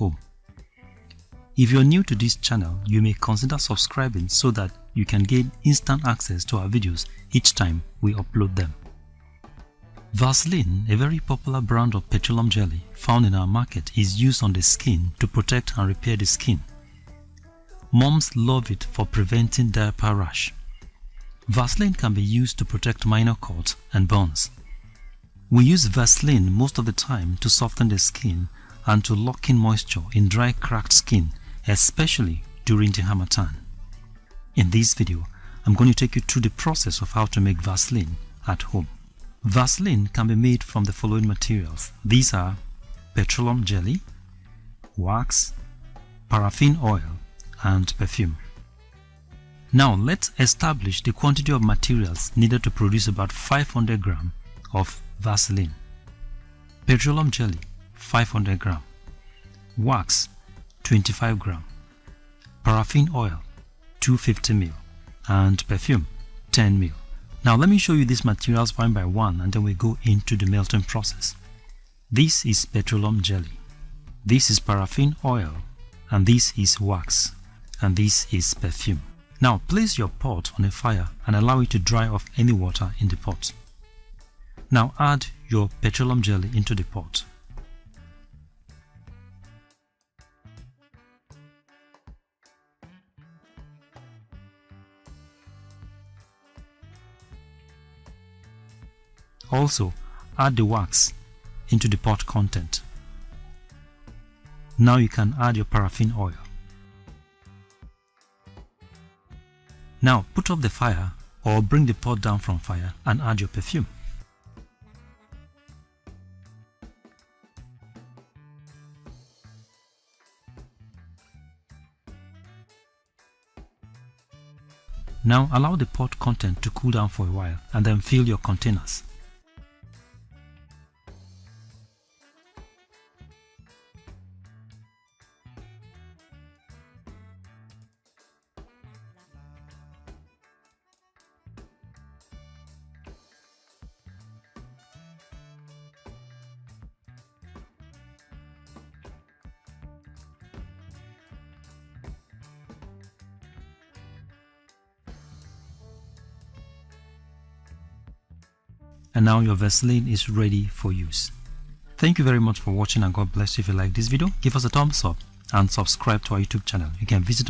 home. If you're new to this channel, you may consider subscribing so that you can gain instant access to our videos each time we upload them. Vaseline, a very popular brand of petroleum jelly found in our market, is used on the skin to protect and repair the skin. Moms love it for preventing diaper rash. Vaseline can be used to protect minor cuts and burns. We use Vaseline most of the time to soften the skin and to lock in moisture in dry, cracked skin, especially during the harmattan. In this video, I'm going to take you through the process of how to make Vaseline at home. Vaseline can be made from the following materials. These are petroleum jelly, wax, paraffin oil, and perfume. Now let's establish the quantity of materials needed to produce about 500 grams of Vaseline. Petroleum jelly 500 grams, wax 25 grams, paraffin oil 250 ml, and perfume 10 ml. Now let me show you these materials one by one and then we go into the melting process. This is petroleum jelly, this is paraffin oil, and this is wax, and this is perfume. Now place your pot on a fire and allow it to dry off any water in the pot. Now add your petroleum jelly into the pot. Also add the wax into the pot content. Now you can add your paraffin oil. Now put off the fire or bring the pot down from fire and add your perfume. Now allow the pot content to cool down for a while and then fill your containers. And now your Vaseline is ready for use. Thank you very much for watching and God bless you. If you like this video, give us a thumbs up and subscribe to our YouTube channel. You can visit